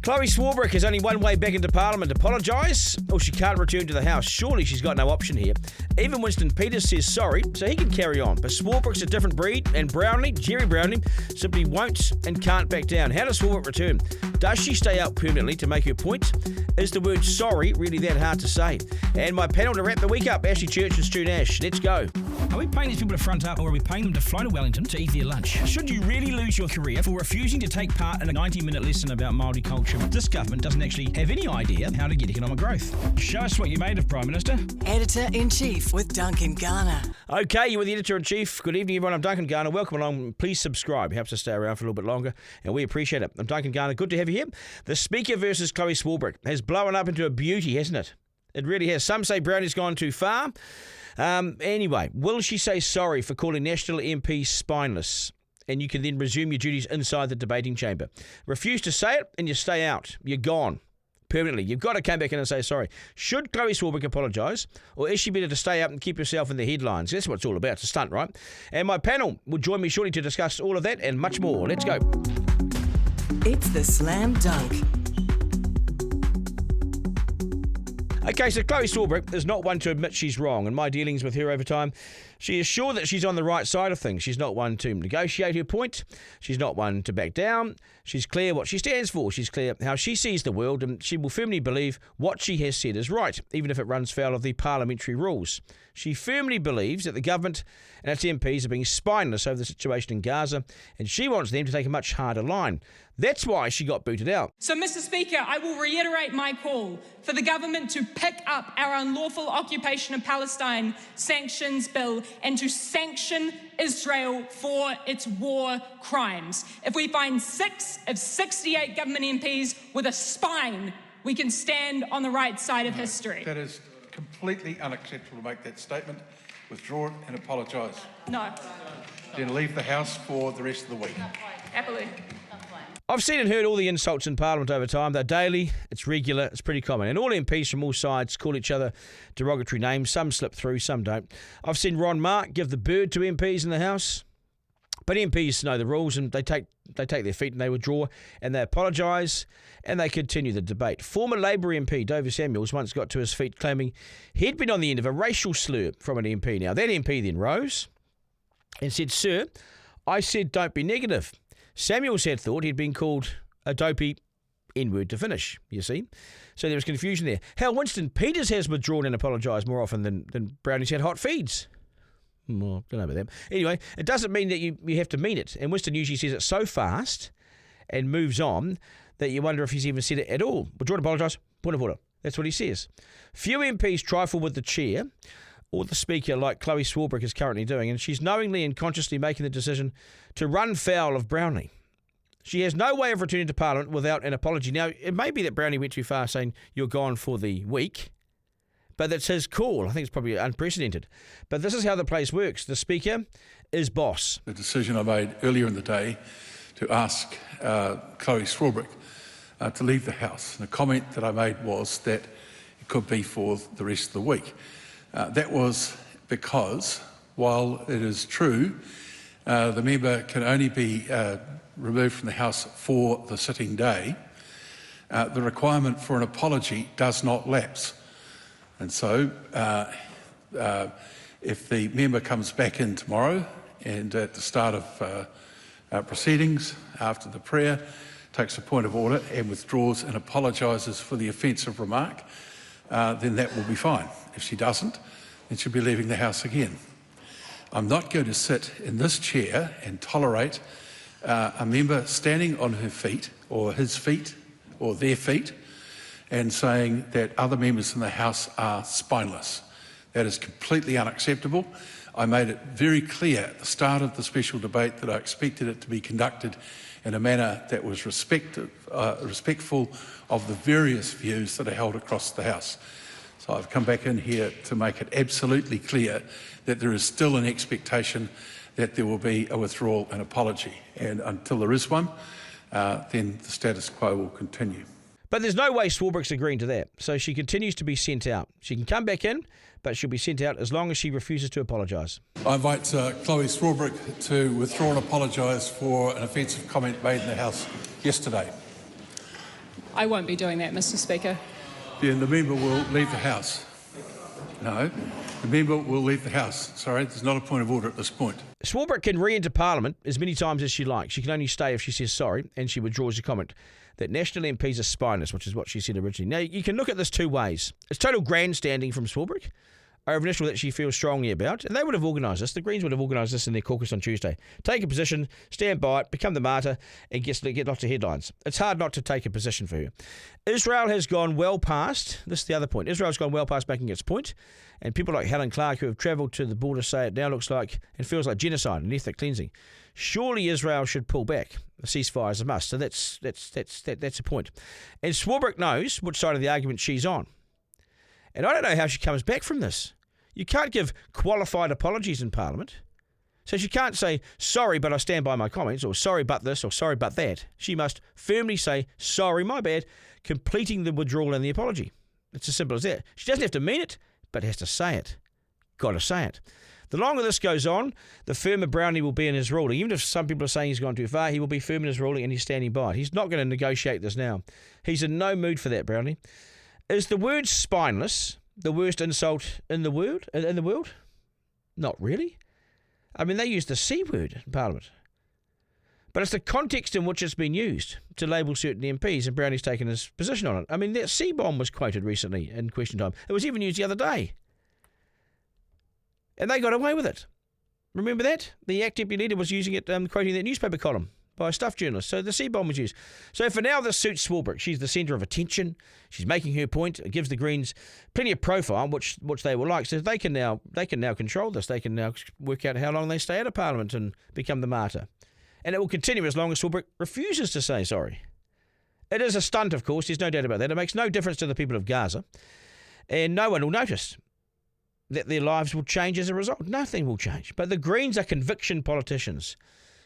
Chlöe Swarbrick has only one way back into Parliament: apologise, or she can't return to the House. Surely she's got no option here. Even Winston Peters says sorry, so he can carry on. But Swarbrick's a different breed, and Jerry Brownlee, simply won't and can't back down. How does Swarbrick return? Does she stay out permanently to make her point? Is the word sorry really that hard to say? And my panel to wrap the week up, ASHLEY Church and Stuart NASH. Let's go. Are we paying these people to front up, or are we paying them to fly to Wellington to eat their lunch? Should you really lose your career for refusing to take part in a 90-minute lesson about Māori culture? This government doesn't actually have any idea how to get economic growth. Show us what you made of, Prime Minister. Editor-in-Chief with Duncan, Garner. Okay, you're with the Editor-in-Chief. Good evening, everyone. I'm Duncan, Garner. Welcome along. Please subscribe. Helps us stay around for a little bit longer, and we appreciate it. I'm Duncan, Garner. Good to have you here. The Speaker versus Chlöe Swarbrick has blown up into a beauty, hasn't it? It really has. Some say Brownie's gone too far. Anyway, will she say sorry for calling National MPs spineless? And you can then resume your duties inside the debating chamber. Refuse to say it and you stay out. You're gone permanently. You've got to come back in and say sorry. Should Chlöe Swarbrick apologise, or is she better to stay up and keep herself in the headlines? That's what it's all about. It's a stunt, right? And my panel will join me shortly to discuss all of that and much more. Let's go. It's the Slam Dunk. Okay, so Chlöe Swarbrick is not one to admit she's wrong. In my dealings with her over time, she is sure that she's on the right side of things. She's not one to negotiate her point. She's not one to back down. She's clear what she stands for. She's clear how she sees the world, and she will firmly believe what she has said is right, even if it runs foul of the parliamentary rules. She firmly believes that the government and its MPs are being spineless over the situation in Gaza, and she wants them to take a much harder line. That's why she got booted out. So, Mr. Speaker, I will reiterate my call for the government to pick up our unlawful occupation of Palestine sanctions bill and to sanction Israel for its war crimes. If we find 6 of 68 government MPs with a spine, we can stand on the right side of history. That is completely unacceptable to make that statement. Withdraw it and apologise. No. Then leave the House for the rest of the week. Happily. I've seen and heard all the insults in Parliament over time. They're daily, it's regular, it's pretty common. And all MPs from all sides call each other derogatory names. Some slip through, some don't. I've seen Ron Mark give the bird to MPs in the House. But MPs know the rules, and they take their feet and they withdraw and they apologise and they continue the debate. Former Labour MP Dover Samuels once got to his feet claiming he'd been on the end of a racial slur from an MP. Now, that MP then rose and said, "Sir, I said don't be negative." Samuels had thought he'd been called a dopey N-word to finish, you see. So there was confusion there. Hell, Winston Peters has withdrawn and apologised more often than Brownie's had hot feeds. Well, don't know about them. Anyway, it doesn't mean that you have to mean it. And Winston usually says it so fast and moves on that you wonder if he's even said it at all. Withdraw and apologise, point of order. That's what he says. Few MPs trifle with the chair or the Speaker like Chlöe Swarbrick is currently doing, and she's knowingly and consciously making the decision to run foul of Brownlee. She has no way of returning to Parliament without an apology. Now, it may be that Brownlee went too far saying you're gone for the week, but that's his call. I think it's probably unprecedented. But this is how the place works. The Speaker is boss. The decision I made earlier in the day to ask Chlöe Swarbrick to leave the House, and the comment that I made was that it could be for the rest of the week. That was because, while it is true, the member can only be removed from the House for the sitting day, the requirement for an apology does not lapse. And so, if the member comes back in tomorrow and at the start of proceedings, after the prayer, takes a point of order and withdraws and apologises for the offensive remark, then that will be fine. If she doesn't, then she'll be leaving the House again. I'm not going to sit in this chair and tolerate a member standing on her feet, or his feet, or their feet, and saying that other members in the House are spineless. That is completely unacceptable. I made it very clear at the start of the special debate that I expected it to be conducted in a manner that was respectful of the various views that are held across the House. So I've come back in here to make it absolutely clear that there is still an expectation that there will be a withdrawal and apology. And until there is one, then the status quo will continue. But there's no way Swarbrick's agreeing to that. So she continues to be sent out. She can come back in, but she'll be sent out as long as she refuses to apologise. I invite Chlöe Swarbrick to withdraw and apologise for an offensive comment made in the House yesterday. I won't be doing that, Mr. Speaker. Then the member will leave the House. No, the member will leave the House. Sorry, there's not a point of order at this point. Swarbrick can re-enter Parliament as many times as she likes. She can only stay if she says sorry, and she withdraws the comment that national MPs are spineless, which is what she said originally. Now, you can look at this two ways. It's total grandstanding from Swarbrick over an issue that she feels strongly about, and they would have organised this. The Greens would have organised this in their caucus on Tuesday. Take a position, stand by it, become the martyr, and get lots of headlines. It's hard not to take a position for her. Israel has gone well past, this is the other point, Israel's gone well past making its point, and people like Helen Clark who have travelled to the border say it now looks like and feels like genocide and ethnic cleansing. Surely Israel should pull back. A ceasefire is a must. So that's a point. And Swarbrick knows which side of the argument she's on. And I don't know how she comes back from this. You can't give qualified apologies in Parliament. So she can't say, sorry, but I stand by my comments, or sorry, but this, or sorry, but that. She must firmly say, sorry, my bad, completing the withdrawal and the apology. It's as simple as that. She doesn't have to mean it, but has to say it. Got to say it. The longer this goes on, the firmer Brownie will be in his ruling. Even if some people are saying he's gone too far, he will be firm in his ruling and he's standing by it. He's not going to negotiate this now. He's in no mood for that, Brownie. Is the word spineless the worst insult in the world? Not really. I mean, they use the C word in Parliament. But it's the context in which it's been used to label certain MPs, and Brownie's taken his position on it. I mean, that C-bomb was quoted recently in Question Time. It was even used the other day. And they got away with it. Remember that? The ACT deputy leader was using it, quoting that newspaper column by a Stuff journalist. So the C-bomb was used. So for now, this suits Swarbrick. She's the centre of attention. She's making her point. It gives the Greens plenty of profile, which they will like. So they can now control this. They can now work out how long they stay out of Parliament and become the martyr. And it will continue as long as Swarbrick refuses to say sorry. It is a stunt, of course. There's no doubt about that. It makes no difference to the people of Gaza. And no one will notice that their lives will change as a result. Nothing will change. But the Greens are conviction politicians.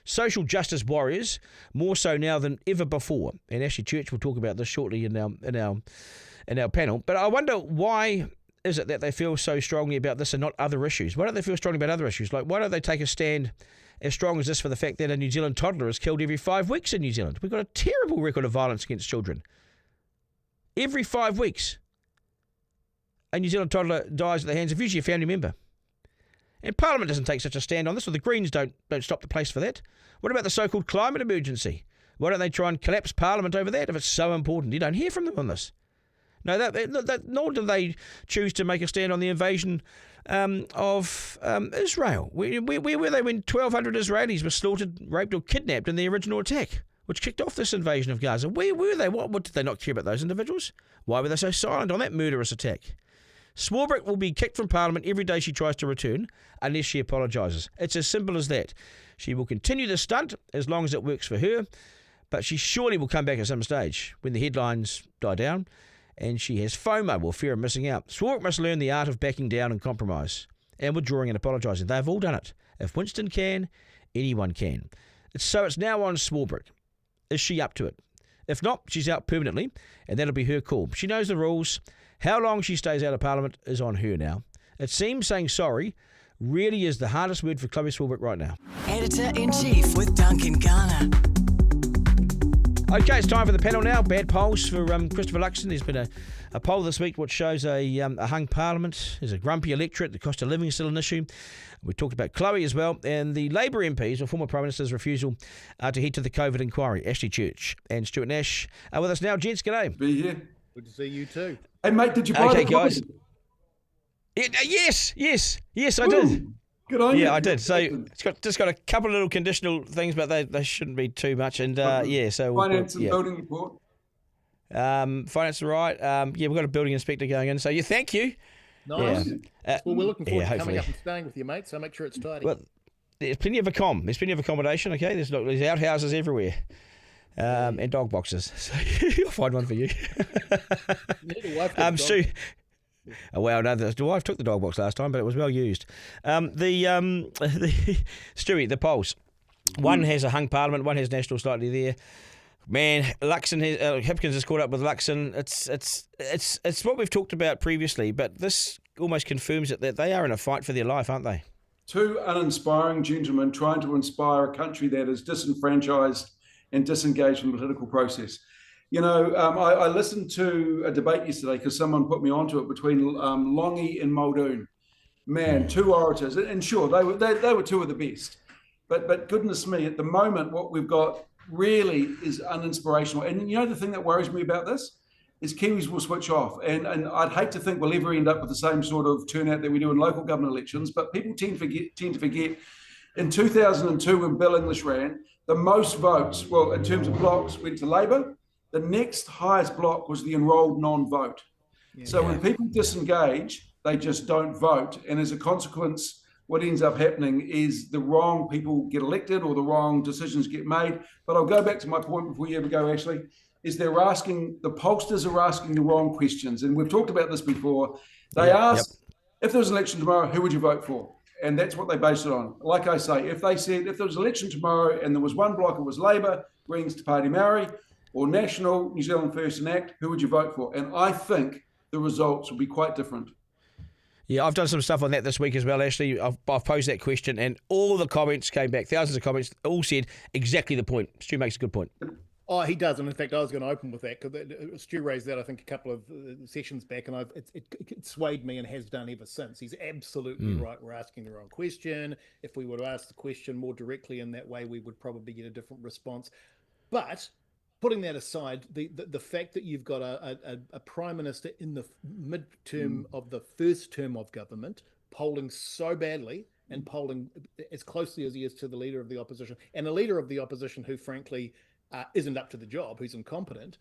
Social justice warriors, more so now than ever before. And ASHLEY Church will talk about this shortly in our panel. But I wonder, why is it that they feel so strongly about this and not other issues? Why don't they feel strongly about other issues? Like, why don't they take a stand as strong as this for the fact that a New Zealand toddler is killed every 5 weeks in New Zealand? We've got a terrible record of violence against children. Every 5 weeks, a New Zealand toddler dies at the hands of usually a family member. And Parliament doesn't take such a stand on this, or the Greens don't stop the place for that. What about the so-called climate emergency? Why don't they try and collapse Parliament over that if it's so important? You don't hear from them on this. No, nor do they choose to make a stand on the invasion of Israel. Where were they when 1,200 Israelis were slaughtered, raped or kidnapped in the original attack, which kicked off this invasion of Gaza? Where were they? What did they not care about those individuals? Why were they so silent on that murderous attack? Swarbrick will be kicked from Parliament every day she tries to return unless she apologises. It's as simple as that. She will continue the stunt as long as it works for her, but she surely will come back at some stage when the headlines die down and she has FOMO, or fear of missing out. Swarbrick must learn the art of backing down and compromise and withdrawing and apologising. They've all done it. If Winston can, anyone can. It's now on Swarbrick. Is she up to it? If not, she's out permanently, and that'll be her call. She knows the rules. How long she stays out of Parliament is on her now. It seems saying sorry really is the hardest word for Chlöe Swarbrick right now. Editor-in-Chief with Duncan Garner. Okay, it's time for the panel now. Bad polls for Christopher Luxon. There's been a poll this week which shows a hung Parliament. There's a grumpy electorate. The cost of living is still an issue. We talked about Chlöe as well. And the Labour MPs, or former Prime Minister's refusal to head to the COVID inquiry. ASHLEY Church and Stuart Nash are with us now. Gents, g'day. Be here. Good to see you too. Hey, mate, did you buy the guys. coffee? Yes, I did. Good on you. Yeah, I did. So it's just got a couple of little conditional things, but they shouldn't be too much. And so finance and building report. Finance, right? We've got a building inspector going in. So thank you. Nice. Yeah. Well, we're looking forward to hopefully. coming up and staying with you, mate. So make sure it's tidy. Well, there's plenty of accommodation. Okay, there's outhouses everywhere. And dog boxes. So you'll find one for you. You need a wife. Stu. Oh, well, no, the wife took the dog box last time, but it was well used. Stewie, the polls. One has a hung Parliament, one has National slightly there. Man, Luxon Hipkins has caught up with Luxon. It's what we've talked about previously, but this almost confirms it, that they are in a fight for their life, aren't they? Two uninspiring gentlemen trying to inspire a country that is disenfranchised and disengaged from the political process. I listened to a debate yesterday because someone put me onto it between Longy and Muldoon. Man, two orators, and sure, they were two of the best. But goodness me, at the moment, what we've got really is uninspirational. And the thing that worries me about this is Kiwis will switch off. And I'd hate to think we'll ever end up with the same sort of turnout that we do in local government elections. But people tend to forget. In 2002, when Bill English ran, the most votes, well, in terms of blocks, went to Labor. The next highest block was the enrolled non-vote. So when people disengage, they just don't vote. And as a consequence, what ends up happening is the wrong people get elected or the wrong decisions get made. But I'll go back to my point before you ever go, Ashley, is the pollsters are asking the wrong questions. And we've talked about this before. They asked, if there was an election tomorrow, who would you vote for? And that's what they based it on. Like I say, if they said, if there was an election tomorrow and there was one block, it was Labor, Greens to Party Maori, or National, New Zealand First and ACT, who would you vote for? And I think the results will be quite different. Yeah, I've done some stuff on that this week as well, Ashley. I've posed that question and all the comments came back, thousands of comments, all said exactly the point. Stu makes a good point. Oh, he does. And in fact, I was going to open with that because Stu raised that, I think, a couple of sessions back, and it swayed me and has done ever since. He's absolutely right. We're asking the wrong question. If we were to ask the question more directly in that way, we would probably get a different response. But putting that aside, the fact that you've got a prime minister in the midterm of the first term of government polling so badly and polling as closely as he is to the leader of the opposition, and a leader of the opposition who, frankly, isn't up to the job, who's incompetent,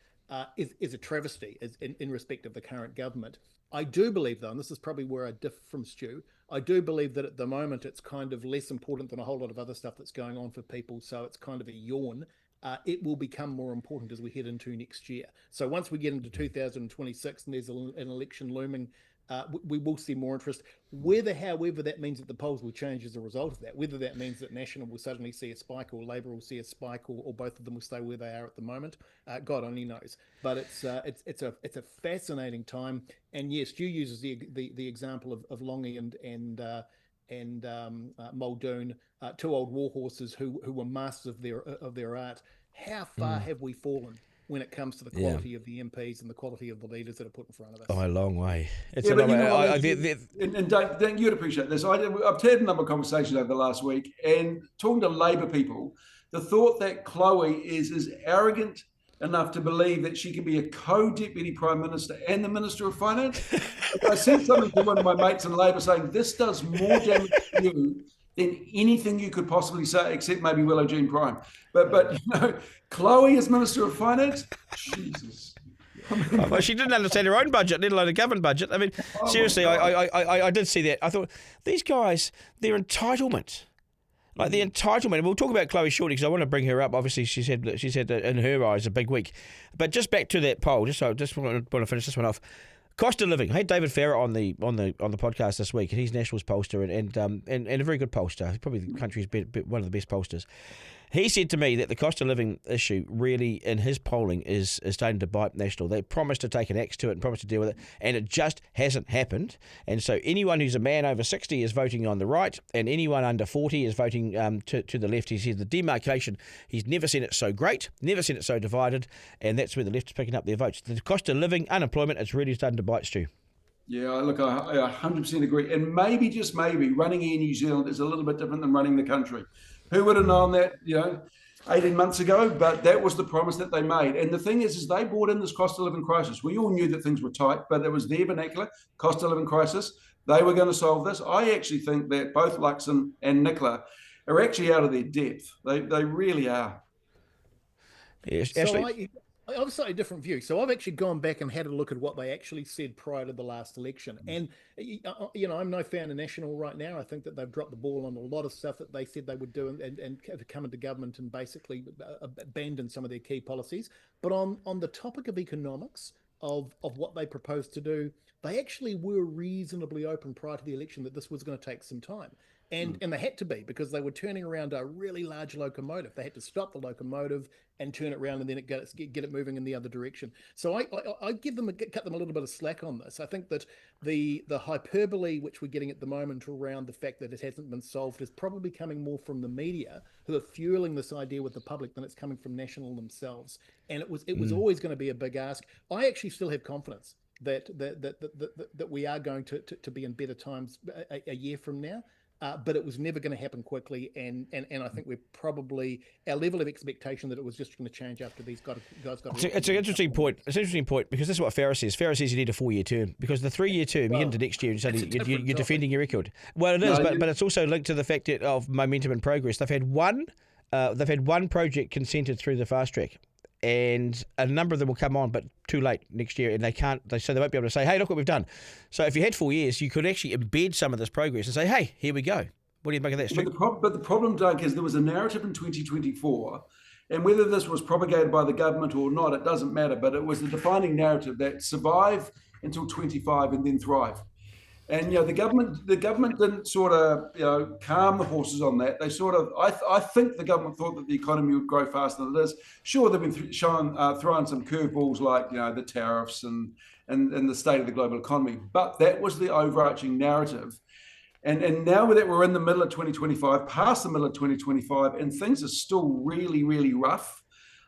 is a travesty in respect of the current government. I do believe, though, and this is probably where I differ from Stu, I do believe that at the moment it's kind of less important than a whole lot of other stuff that's going on for people, so it's kind of a yawn. It will become more important as we head into next year. So once we get into 2026 and there's an election looming, we will see more interest. However, that means that the polls will change as a result of that. Whether that means that National will suddenly see a spike or Labor will see a spike or both of them will stay where they are at the moment, God only knows. But it's a fascinating time. And yes, Stu uses the example of Longy and Muldoon, two old war horses who were masters of their art. How far have we fallen when it comes to the quality of the MPs and the quality of the leaders that are put in front of us? Oh, a long way. It's a long way. And Duncan, you'd appreciate this. I've had a number of conversations over the last week, and talking to Labor people, the thought that Chlöe is arrogant enough to believe that she can be a co-deputy prime minister and the minister of finance. I sent something to one of my mates in Labor saying this does more damage to you than anything you could possibly say, except maybe Willow Jean Prime. But Chlöe as minister of finance, Jesus. Well, she didn't understand her own budget, let alone a government budget. I mean, seriously, I did see that. I thought these guys, their entitlement. Like the entitlement, and we'll talk about Chlöe shortly because I want to bring her up. Obviously, she's had in her eyes a big week. But just back to that poll, just want to finish this one off. Cost of living. I had David Farrett on the podcast this week, and he's National's pollster and a very good pollster. Probably the country's one of the best pollsters. He said to me that the cost of living issue really, in his polling, is starting to bite National. They promised to take an axe to it and promised to deal with it, and it just hasn't happened. And so anyone who's a man over 60 is voting on the right, and anyone under 40 is voting to the left. He said the demarcation, he's never seen it so great, never seen it so divided, and that's where the left is picking up their votes. The cost of living, unemployment, it's really starting to bite, Stu. Yeah, look, I 100% agree. And maybe, just maybe, running Air New Zealand is a little bit different than running the country. Who would have known that, 18 months ago? But that was the promise that they made. And the thing is they brought in this cost of living crisis. We all knew that things were tight, but it was their vernacular, cost of living crisis. They were going to solve this. I actually think that both Luxon and Nicola are actually out of their depth. They really are. Yes, so Ashley. I have a slightly different view. So I've actually gone back and had a look at what they actually said prior to the last election. And, I'm no fan of National right now. I think that they've dropped the ball on a lot of stuff that they said they would do and come into government and basically abandon some of their key policies. But on the topic of economics, of what they proposed to do, they actually were reasonably open prior to the election that this was going to take some time. And they had to be, because they were turning around a really large locomotive. They had to stop the locomotive and turn it around, and then get it moving in the other direction. So I cut them a little bit of slack on this. I think that the hyperbole which we're getting at the moment around the fact that it hasn't been solved is probably coming more from the media, who are fueling this idea with the public, than it's coming from National themselves. And it was always going to be a big ask. I actually still have confidence that we are going to be in better times a year from now. But it was never going to happen quickly, and I think we're probably, our level of expectation that it was just going to change after these guys got. It's an interesting point. It's an interesting point, because this is what Farah says. Farah says you need a 4-year term, because the 3-year term, you get into next year and suddenly you're defending your record. Well, it is, but it's also linked to the fact of momentum and progress. They've had one project consented through the fast track, and a number of them will come on, but too late next year, and they won't be able to say, hey, look what we've done. So if you had 4 years, you could actually embed some of this progress and say, hey, here we go. What do you make of that, Stu? But the problem, Doug, is there was a narrative in 2024, and whether this was propagated by the government or not, it doesn't matter, but it was the defining narrative that survive until 25 and then thrive. And the government didn't sort of calm the horses on that. They sort of, I think the government thought that the economy would grow faster than it is. Sure, they've been throwing some curveballs like the tariffs and the state of the global economy, but that was the overarching narrative. And now that we're in the middle of 2025, past the middle of 2025, and things are still really, really rough,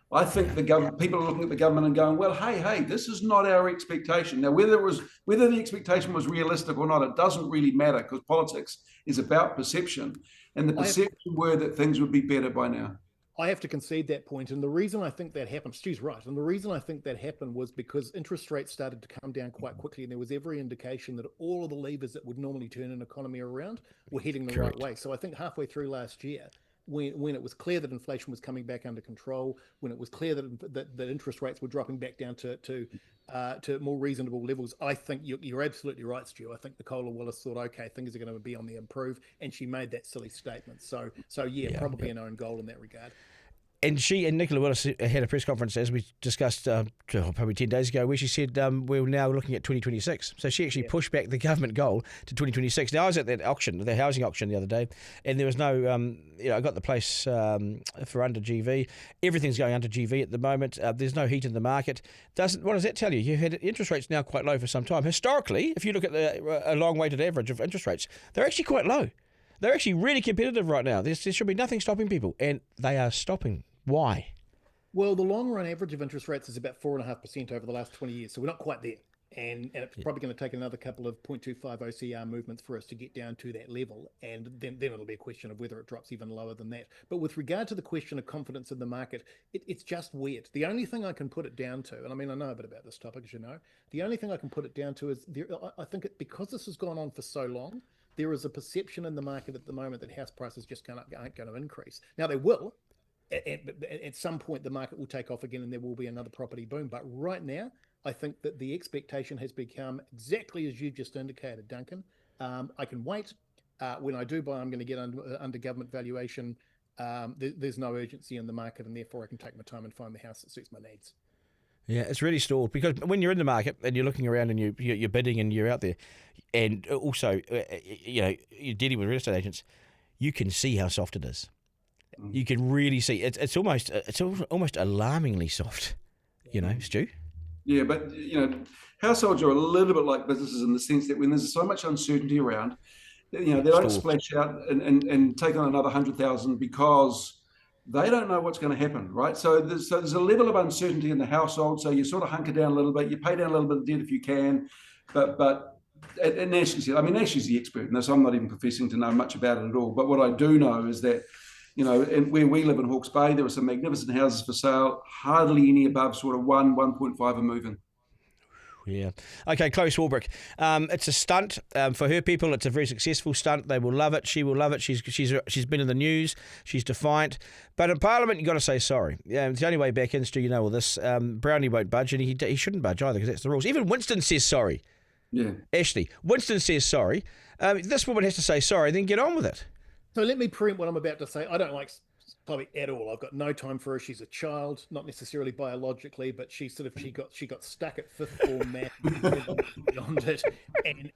I think people are looking at the government and going, well, hey, this is not our expectation. Now, whether the expectation was realistic or not, it doesn't really matter, because politics is about perception. And the perception were that things would be better by now. I have to concede that point. And the reason I think that happened, Stu's right, and the reason I think that happened was because interest rates started to come down quite quickly, and there was every indication that all of the levers that would normally turn an economy around were heading the right way. So I think halfway through last year, when it was clear that inflation was coming back under control, when it was clear that interest rates were dropping back down to more reasonable levels, I think you're absolutely right, Stu. I think Nicola Willis thought, okay, things are going to be on the improve, and she made that silly statement. So probably an own goal in that regard. And she and Nicola Willis had a press conference, as we discussed probably 10 days ago, where she said we're now looking at 2026. So she actually pushed back the government goal to 2026. Now, I was at that auction, the housing auction the other day, and there was no, I got the place for under GV. Everything's going under GV at the moment. There's no heat in the market. What does that tell you? You've had interest rates now quite low for some time. Historically, if you look at a long-weighted average of interest rates, they're actually quite low. They're actually really competitive right now. There should be nothing stopping people, and they are stopping. Why? Well, the long-run average of interest rates is about 4.5% over the last 20 years, so we're not quite there. And it's probably going to take another couple of 0.25 OCR movements for us to get down to that level, and then it'll be a question of whether it drops even lower than that. But with regard to the question of confidence in the market, it's just weird. The only thing I can put it down to, and I mean, I know a bit about this topic, as you know, the only thing I can put it down to is I think because this has gone on for so long, there is a perception in the market at the moment that house prices just aren't going to increase. Now, they will. At some point, the market will take off again and there will be another property boom. But right now, I think that the expectation has become exactly as you've just indicated, Duncan. I can wait. When I do buy, I'm going to get under government valuation. There's no urgency in the market, and therefore I can take my time and find the house that suits my needs. Yeah, it's really stalled, because when you're in the market and you're looking around and you're bidding and you're out there, and also you're dealing with real estate agents, you can see how soft it is. You can really see it's almost alarmingly soft, Stu. Yeah, but households are a little bit like businesses in the sense that when there's so much uncertainty around, they don't splash out and take on another 100,000 because they don't know what's going to happen, right? So there's a level of uncertainty in the household. So you sort of hunker down a little bit, you pay down a little bit of debt if you can, but. And Ashley said, Ashley's the expert in this. I'm not even professing to know much about it at all. But what I do know is that, and where we live in Hawke's Bay, there are some magnificent houses for sale, hardly any above sort of 1.5 a move-in. Yeah. Okay, Chlöe Swarbrick. It's a stunt. For her people, it's a very successful stunt. They will love it. She will love it. She's been in the news. She's defiant. But in Parliament, you've got to say sorry. Yeah, it's the only way back in, Stu, all this. Brownie won't budge, and he shouldn't budge either, because that's the rules. Even Winston says sorry. Yeah. Ashley, Winston says sorry. This woman has to say sorry, then get on with it. So let me preempt what I'm about to say. I don't like Chloe at all. I've got no time for her. She's a child, not necessarily biologically, but she got stuck at fifth form math beyond it,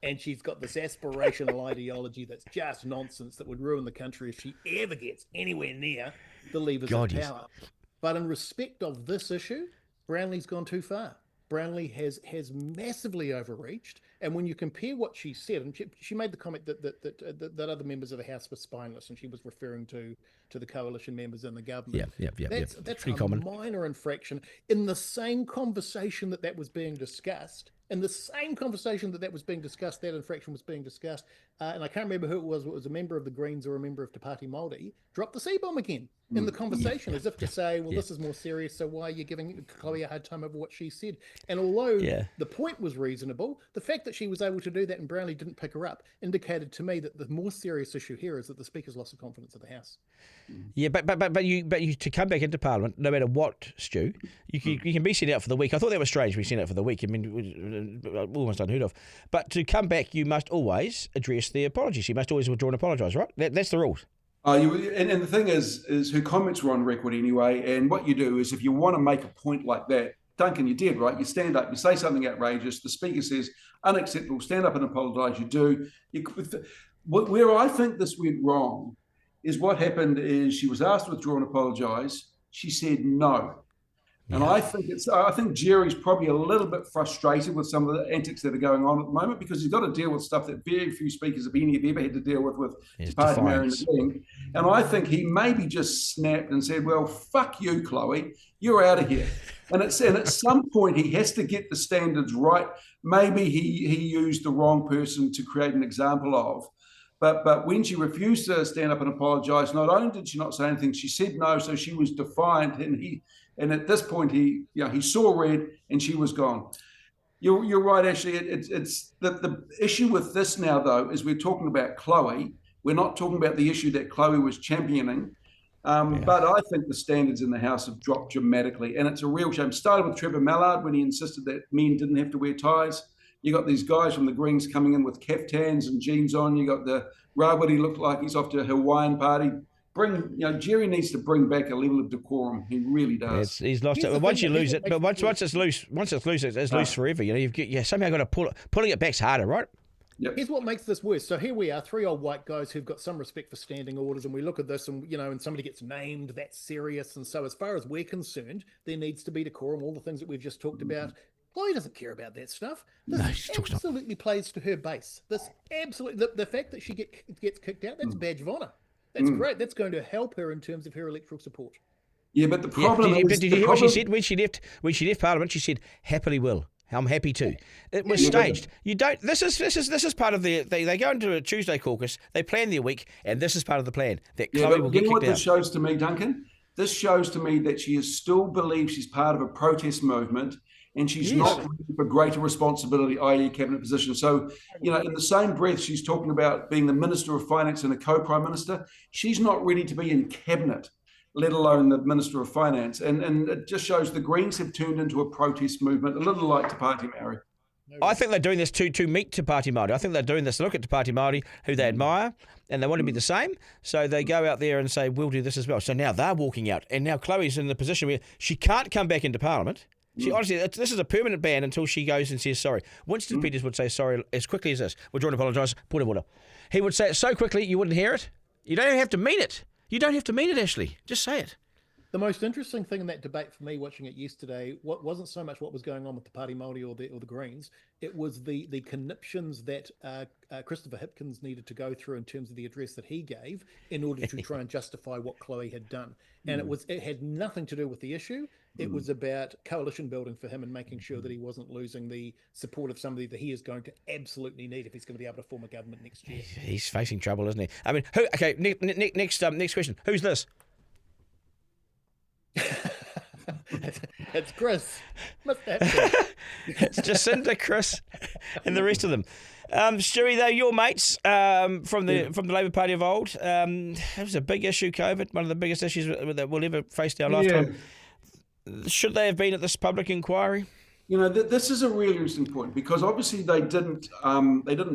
and she's got this aspirational ideology that's just nonsense that would ruin the country if she ever gets anywhere near the levers of power. But in respect of this issue, Brownlee's gone too far. Brownlee has massively overreached, and when you compare what she said, and she made the comment that other members of the House were spineless, and she was referring to the coalition members in the government. That's a common minor infraction in the same conversation that was being discussed. In the same conversation that was being discussed, that infraction was being discussed, and I can't remember who it was. It was a member of the Greens or a member of Te Pāti Māori. Dropped the C-bomb again in the conversation, as if to say, well, this is more serious, so why are you giving Chloe a hard time over what she said? And although the point was reasonable, the fact that she was able to do that and Brownlee didn't pick her up indicated to me that the more serious issue here is that the Speaker's lost the confidence of the House. Yeah, but you to come back into Parliament, no matter what, Stu, you can be sent out for the week. I thought that was strange. We sent out for the week. I mean, almost unheard of. But to come back, you must always address the apologies. You must always withdraw and apologise, right? That's the rules. And the thing is her comments were on record anyway. And what you do is, if you want to make a point like that, Duncan, you did, right? You stand up, you say something outrageous. The Speaker says unacceptable. Stand up and apologise. You do. Where I think this went wrong is what happened is she was asked to withdraw and apologise. She said no. And I think Jerry's probably a little bit frustrated with some of the antics that are going on at the moment, because he's got to deal with stuff that very few speakers have ever had to deal with Te Pāti Māori and the thing. And I think he maybe just snapped and said, well, fuck you, Chloe, you're out of here. And at some point he has to get the standards right. Maybe he used the wrong person to create an example of. But when she refused to stand up and apologise, not only did she not say anything, she said no, so she was defiant, and at this point he saw red and she was gone. You're right, Ashley. It's the issue with this now, though, is we're talking about Chloe. We're not talking about the issue that Chloe was championing. But I think the standards in the House have dropped dramatically, and it's a real shame. Started with Trevor Mallard when he insisted that men didn't have to wear ties. You got these guys from the Greens coming in with caftans and jeans on. You got the Rawiri looked like he's off to a Hawaiian party. Jerry needs to bring back a level of decorum. He really does. He's lost it. Once you lose it, but once it's loose, it's loose forever. You've somehow got to pulling it back's harder, right? Yep. Here's what makes this worse. So here we are, three old white guys who've got some respect for standing orders, and we look at this and, and somebody gets named, that's serious. And so as far as we're concerned, there needs to be decorum, all the things that we've just talked about. Chloe doesn't care about that stuff. This absolutely plays to her base. This absolutely, the fact that she gets kicked out, that's a badge of honour. That's great. That's going to help her in terms of her electoral support. Yeah, but the problem is... Did you hear what she said when she left Parliament? She said, happily will. I'm happy to. It was staged. You don't. This is part of the. They go into a Tuesday caucus. They plan their week, and this is part of the plan that Chloe will get kicked out. What this shows to me, Duncan? This shows to me that she still believes she's part of a protest movement, and she's not ready for greater responsibility, i.e. cabinet position. So, in the same breath, she's talking about being the Minister of Finance and a co-prime minister. She's not ready to be in cabinet, let alone the Minister of Finance. And it just shows the Greens have turned into a protest movement, a little like Te Pāti Māori. I think they're doing this to meet Te Pāti Māori. I think they're doing this to look at Te Pāti Māori, who they admire, and they want to be the same. So they go out there and say, we'll do this as well. So now they're walking out. And now Chloe's in the position where she can't come back into Parliament. She honestly, this is a permanent ban until she goes and says sorry. Winston Peters would say sorry as quickly as this. Withdraw and apologise. Point of order. He would say it so quickly you wouldn't hear it. You don't even have to mean it. You don't have to mean it, Ashley. Just say it. The most interesting thing in that debate for me, watching it yesterday, wasn't so much what was going on with the Pāti Māori or the Greens. It was the conniptions that Christopher Hipkins needed to go through in terms of the address that he gave in order to try and justify what Chloe had done. And it had nothing to do with the issue. It was about coalition building for him and making sure that he wasn't losing the support of somebody that he is going to absolutely need if he's going to be able to form a government next year. He's facing trouble, isn't he? I mean, who? Okay, next question. Who's this? It's Chris. It's Jacinda, Chris, and the rest of them. Stewie, though, your mates from the Labour Party of old. It was a big issue, COVID, one of the biggest issues that we'll ever face in our lifetime. Should they have been at this public inquiry? This is a really interesting point, because obviously they didn't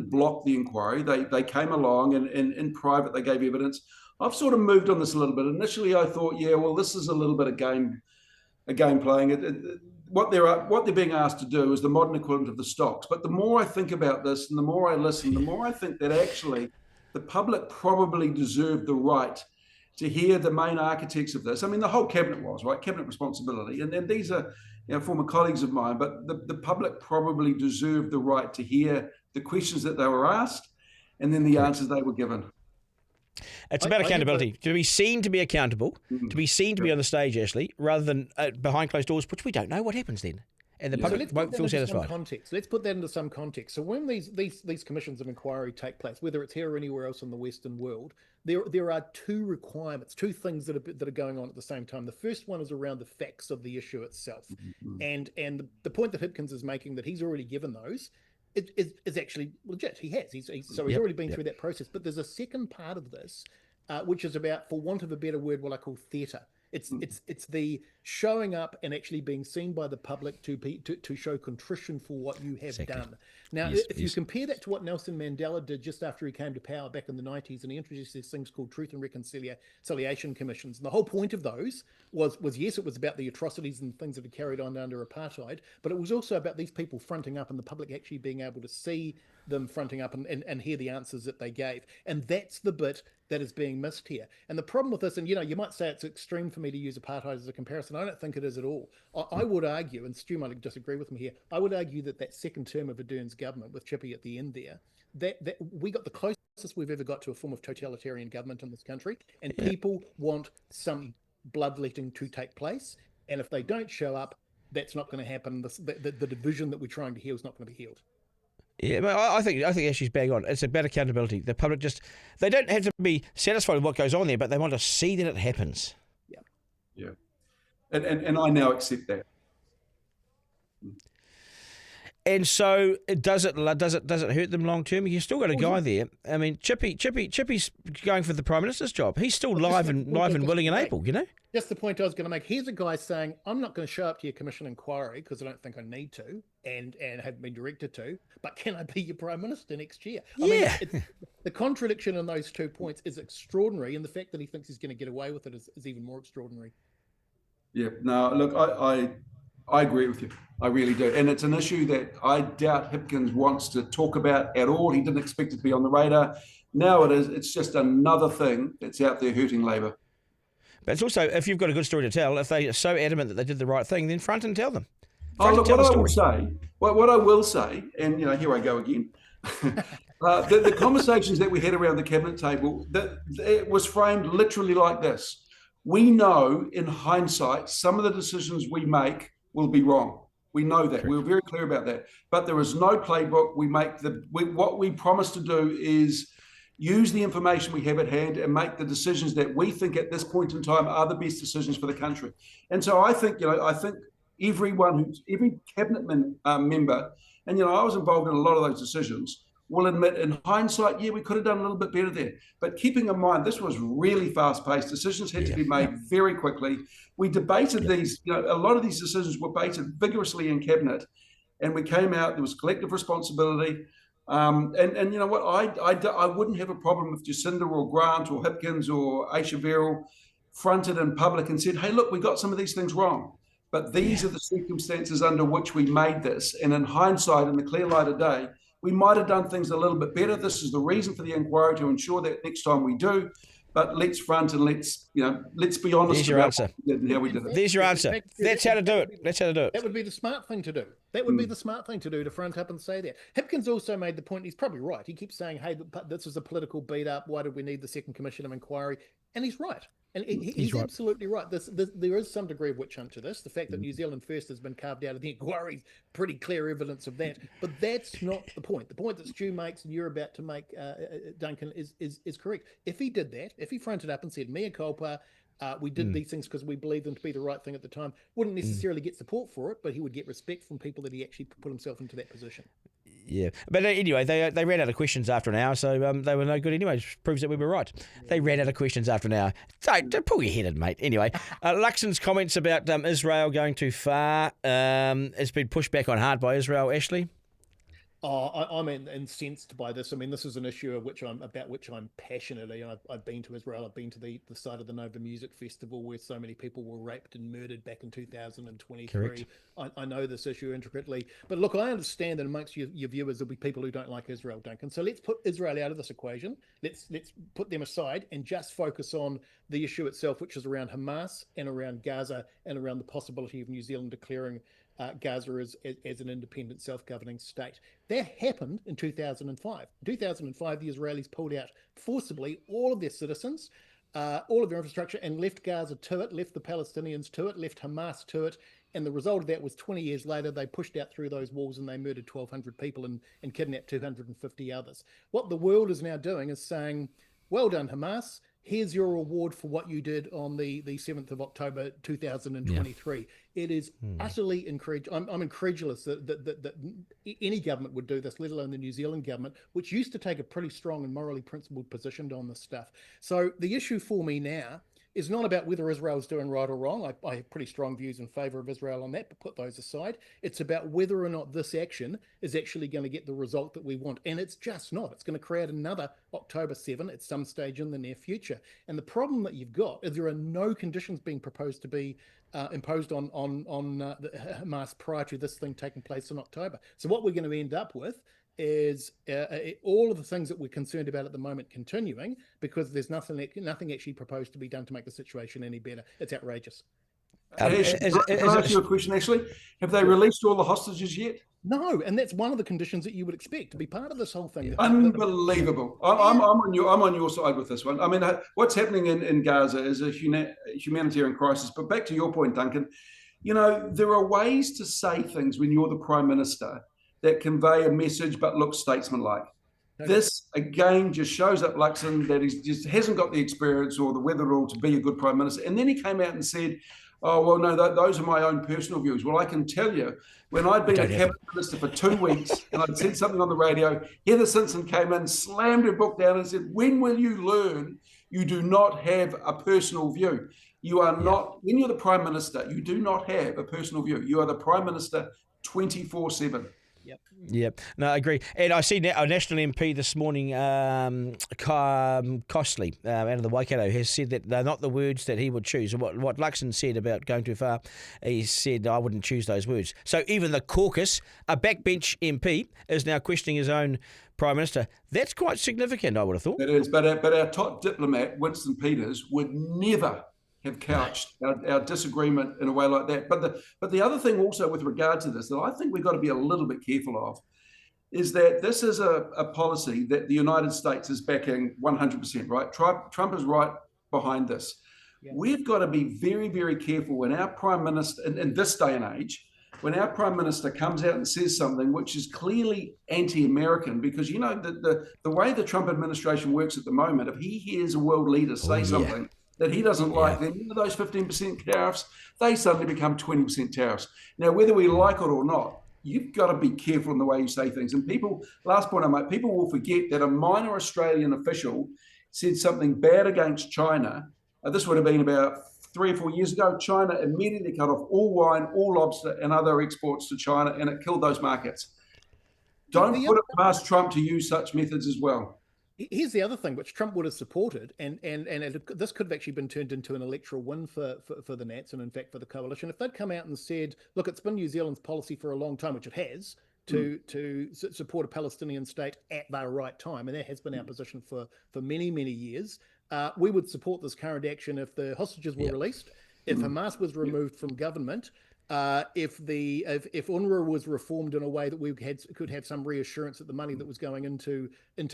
block the inquiry. They came along and in private they gave evidence. I've sort of moved on this a little bit. Initially, I thought, yeah, well, this is a little bit of game playing. What they're being asked to do is the modern equivalent of the stocks. But the more I think about this and the more I listen, the more I think that actually the public probably deserve the right to hear the main architects of this. I mean, the whole cabinet was, right? Cabinet responsibility. And these are former colleagues of mine, but the public probably deserve the right to hear the questions that they were asked and then the answers they were given. It's about accountability. To be seen to be accountable, to be seen to be on the stage, Ashley, rather than behind closed doors, which we don't know what happens then. And the public won't feel satisfied. Let's put that into some context. So when these commissions of inquiry take place, whether it's here or anywhere else in the Western world, there are two requirements, two things that are going on at the same time. The first one is around the facts of the issue itself. And the point that Hipkins is making, that he's already given those, is actually legit. He has. He's already been through that process. But there's a second part of this, which is about, for want of a better word, what I call theatre. It's the showing up and actually being seen by the public to show contrition for what you have done. Now, if you compare that to what Nelson Mandela did just after he came to power back in the 90s, and he introduced these things called Truth and Reconciliation Commissions. And the whole point of those was yes, it was about the atrocities and things that had carried on under apartheid, but it was also about these people fronting up and the public actually being able to see them fronting up and hear the answers that they gave. And that's the bit that is being missed here. And the problem with this, and you might say it's extreme for me to use apartheid as a comparison. I don't think it is at all. I would argue, and Stu might disagree with me here, I would argue that second term of Ardern's government with Chippy at the end there, that we got the closest we've ever got to a form of totalitarian government in this country, and people want some bloodletting to take place. And if they don't show up, that's not going to happen. The division that we're trying to heal is not going to be healed. Yeah, I think Ashley's bang on. It's about accountability. The public they don't have to be satisfied with what goes on there, but they want to see that it happens. Yeah. And I now accept that. And so, does it hurt them long term? You've still got a guy there. I mean, Chippy's going for the Prime Minister's job. He's still live and willing and able. Just the point I was going to make. Here's a guy saying, I'm not going to show up to your commission inquiry because I don't think I need to and haven't been directed to, but can I be your Prime Minister next year? I mean, the contradiction in those 2 points is extraordinary, and the fact that he thinks he's going to get away with it is even more extraordinary. Yeah, no, look, I agree with you. I really do. And it's an issue that I doubt Hipkins wants to talk about at all. He didn't expect it to be on the radar. Now it is. It's just another thing that's out there hurting Labour. But it's also, if you've got a good story to tell, if they are so adamant that they did the right thing, then front and tell them. What I will say, and here I go again. The conversations that we had around the cabinet table, it was framed literally like this. We know in hindsight, some of the decisions we make will be wrong. We know that. Correct. We were very clear about that. But there is no playbook. What we promise to do is use the information we have at hand and make the decisions that we think at this point in time are the best decisions for the country. And so I think every cabinet member, and I was involved in a lot of those decisions, will admit in hindsight, we could have done a little bit better there. But keeping in mind, this was really fast-paced. Decisions had to be made very quickly. We debated these, a lot of these decisions were debated vigorously in cabinet, and we came out, there was collective responsibility. And you know what, I wouldn't have a problem if Jacinda or Grant or Hipkins or Aisha Verrill fronted in public and said, hey, look, we got some of these things wrong. But these are the circumstances under which we made this. And in hindsight, in the clear light of day, we might have done things a little bit better. This is the reason for the inquiry, to ensure that next time we do. But let's front and let's be honest. There's your answer. How we did it. There's your answer. That's how to do it. That would be the smart thing to do. That would be the smart thing to do, to front up and say that. Hipkins also made the point, he's probably right. He keeps saying, hey, this was a political beat up. Why did we need the second commission of inquiry? And he's right. And he's right. Absolutely right. There is some degree of witch hunt to this. The fact that New Zealand First has been carved out of the inquiry, pretty clear evidence of that. But that's not the point. The point that Stu makes and you're about to make, Duncan, is correct. If he did that, if he fronted up and said, mea culpa, we did these things because we believed them to be the right thing at the time, wouldn't necessarily get support for it, but he would get respect from people that he actually put himself into that position. Yeah, but anyway, they ran out of questions after an hour, so they were no good anyway. Which proves that we were right. They ran out of questions after an hour. So don't pull your head in, mate. Anyway, Luxon's comments about Israel going too far has been pushed back on hard by Israel. Ashley? I'm incensed by this. I mean, this is an issue about which I'm passionate. I've been to Israel. I've been to the site of the Nova Music Festival where so many people were raped and murdered back in 2023. Correct. I know this issue intricately. But look, I understand that amongst your viewers there'll be people who don't like Israel, Duncan. So let's put Israel out of this equation. Let's put them aside and just focus on the issue itself, which is around Hamas and around Gaza and around the possibility of New Zealand declaring Gaza as an independent self-governing state. That happened in 2005. In 2005, the Israelis pulled out forcibly all of their citizens, all of their infrastructure, and left Gaza to it, left the Palestinians to it, left Hamas to it. And the result of that was 20 years later, they pushed out through those walls and they murdered 1,200 people and kidnapped 250 others. What the world is now doing is saying, well done, Hamas. Here's your reward for what you did on the 7th of October 2023. Yeah. It is utterly incredible. I'm incredulous that any government would do this, let alone the New Zealand government, which used to take a pretty strong and morally principled position on this stuff. So the issue for me now is not about whether Israel's doing right or wrong. I have pretty strong views in favour of Israel on that, but put those aside. It's about whether or not this action is actually going to get the result that we want. And it's just not. It's going to create another October 7 at some stage in the near future. And the problem that you've got is there are no conditions being proposed to be imposed on the Hamas prior to this thing taking place in October. So what we're going to end up with is all of the things that we're concerned about at the moment continuing because there's nothing actually proposed to be done to make the situation any better. It's outrageous. Can I ask you a question, Ashley? Have they released all the hostages yet? No, and that's one of the conditions that you would expect to be part of this whole thing. Unbelievable. I'm on your side with this one. I mean, what's happening in Gaza is a humanitarian crisis. But back to your point, Duncan, there are ways to say things when you're the Prime Minister that convey a message but look statesmanlike. Okay. This, again, just shows up Luxon that he just hasn't got the experience or the wherewithal to be a good Prime Minister. And then he came out and said, oh, well, no, those are my own personal views. Well, I can tell you, when I'd been a cabinet minister for 2 weeks and I'd said something on the radio, Heather Simpson came in, slammed her book down and said, when will you learn you do not have a personal view? You are not, when you're the Prime Minister, you do not have a personal view. You are the Prime Minister 24/7. Yep. No, I agree. And I see a National MP this morning, Costley, out of the Waikato, has said that they're not the words that he would choose. And what Luxon said about going too far, he said, I wouldn't choose those words. So even the caucus, a backbench MP, is now questioning his own Prime Minister. That's quite significant, I would have thought. It is, but our top diplomat, Winston Peters, would never have couched our disagreement in a way like that. But the other thing also with regard to this that I think we've got to be a little bit careful of is that this is a policy that the United States is backing 100%, right? Trump is right behind this. Yeah. We've got to be very, very careful when our Prime Minister, in this day and age, when our Prime Minister comes out and says something which is clearly anti-American, because, the way the Trump administration works at the moment, if he hears a world leader say something that he doesn't like, then those 15% tariffs, they suddenly become 20% tariffs. Now, whether we like it or not, you've got to be careful in the way you say things. And last point I make, people will forget that a minor Australian official said something bad against China. This would have been about 3 or 4 years ago. China immediately cut off all wine, all lobster and other exports to China, and it killed those markets. Don't put it past Trump to use such methods as well. Here's the other thing, which Trump would have supported, and this could have actually been turned into an electoral win for the Nats and, in fact, for the coalition. If they'd come out and said, look, it's been New Zealand's policy for a long time, which it has, to support a Palestinian state at the right time, and that has been our position for many, many years, we would support this current action if the hostages were released, if Hamas was removed from government, if UNRWA was reformed in a way that we could have some reassurance that the money that was going into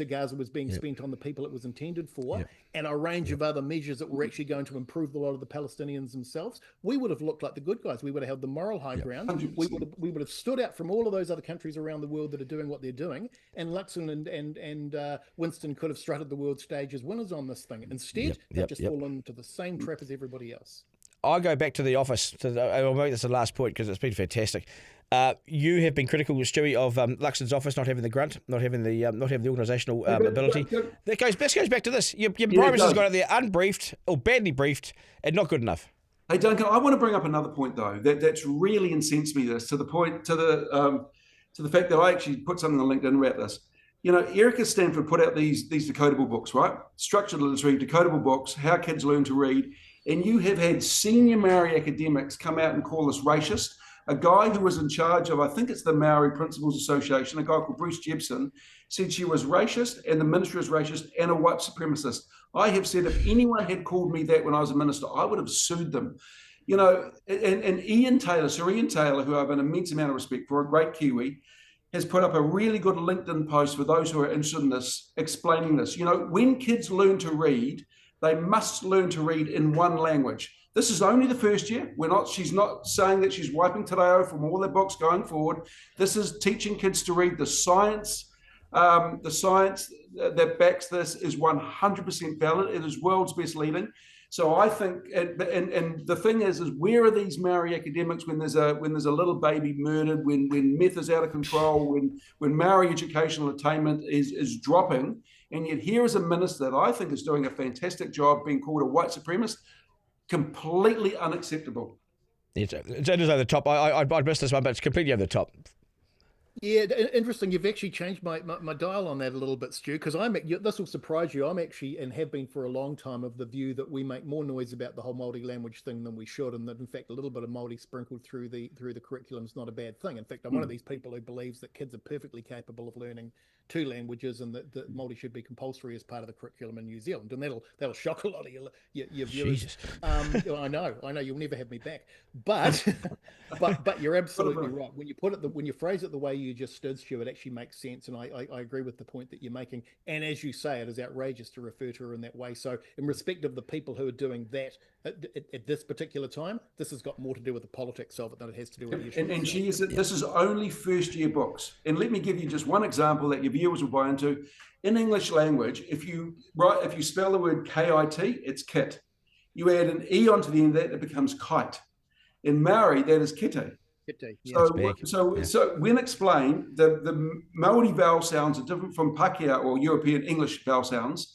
Gaza was being spent on the people it was intended for, and a range of other measures that were actually going to improve the lot of the Palestinians themselves, we would have looked like the good guys. We would have held the moral high ground. 100%. We would have stood out from all of those other countries around the world that are doing what they're doing, and Luxon and Winston could have strutted the world stage as winners on this thing. Instead, they've just fallen into the same trap as everybody else. I go back to the office. I'll make this the last point because it's been fantastic. You have been critical, Stewie, of Luxon's office not having the grunt, not having the organisational ability. This goes back to this. Your Prime Minister's got out there unbriefed or badly briefed and not good enough. Hey Duncan, I want to bring up another point though that's really incensed me. To the to the fact that I actually put something on LinkedIn about this. You know, Erica Stanford put out these decodable books, right? Structured literacy, decodable books, how kids learn to read. And you have had senior Maori academics come out and call us racist. A guy who was in charge of, I think it's the Maori Principals Association, a guy called Bruce Jepson, said she was racist and the minister is racist and a white supremacist. I have said if anyone had called me that when I was a minister, I would have sued them. You know, and Sir Ian Taylor, who I have an immense amount of respect for, a great Kiwi, has put up a really good LinkedIn post for those who are interested in this, explaining this. You know, when kids learn to read, they must learn to read in one language. This is only the first year. She's not saying that she's wiping Te Reo from all their books going forward. This is teaching kids to read. The science that backs this is 100% valid. It is world's best leading. So I think, and the thing is where are these Maori academics when there's a little baby murdered, when meth is out of control, when Maori educational attainment is dropping, and yet here is a minister that I think is doing a fantastic job being called a white supremacist. Completely unacceptable. It's over the top. I missed this one, but it's completely over the top. Yeah, interesting. You've actually changed my dial on that a little bit, Stu, because this will surprise you. I'm actually, and have been for a long time, of the view that we make more noise about the whole Māori language thing than we should, and that in fact a little bit of Māori sprinkled through the curriculum is not a bad thing. In fact, I'm one of these people who believes that kids are perfectly capable of learning 2 languages, and that Māori should be compulsory as part of the curriculum in New Zealand, and that'll shock a lot of your viewers. I know you'll never have me back, but you're absolutely right. When you phrase it the way you just stood, Stu, it actually makes sense, and I agree with the point that you're making. And as you say, it is outrageous to refer to her in that way. So, in respect of the people who are doing that at this particular time, this has got more to do with the politics of it than it has to do with the issue. This is only first year books. And let me give you just one example that your viewers will buy into. In English language, if you spell the word KIT, it's kit. You add an E onto the end of that, it becomes kite. In Maori, that is kite. So when explained, the Māori vowel sounds are different from Pākehā or European English vowel sounds.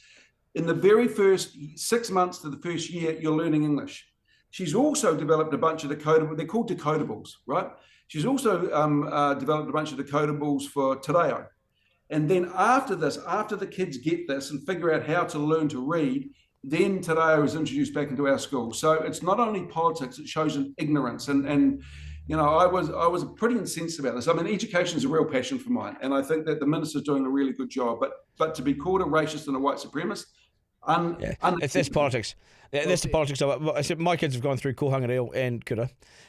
In the very first 6 months to the first year, you're learning English. She's also developed a bunch of decodables. They're called decodables, right? She's also developed a bunch of decodables for Te Reo. And then after the kids get this and figure out how to learn to read, then Te Reo is introduced back into our school. So it's not only politics, it shows an ignorance. And you know, I was pretty incensed about this. I mean, education is a real passion for mine, and I think that the minister's doing a really good job. But to be called a racist and a white supremacist, that's politics. Yeah, that's the politics of it. I said my kids have gone through Kohanga and Kura,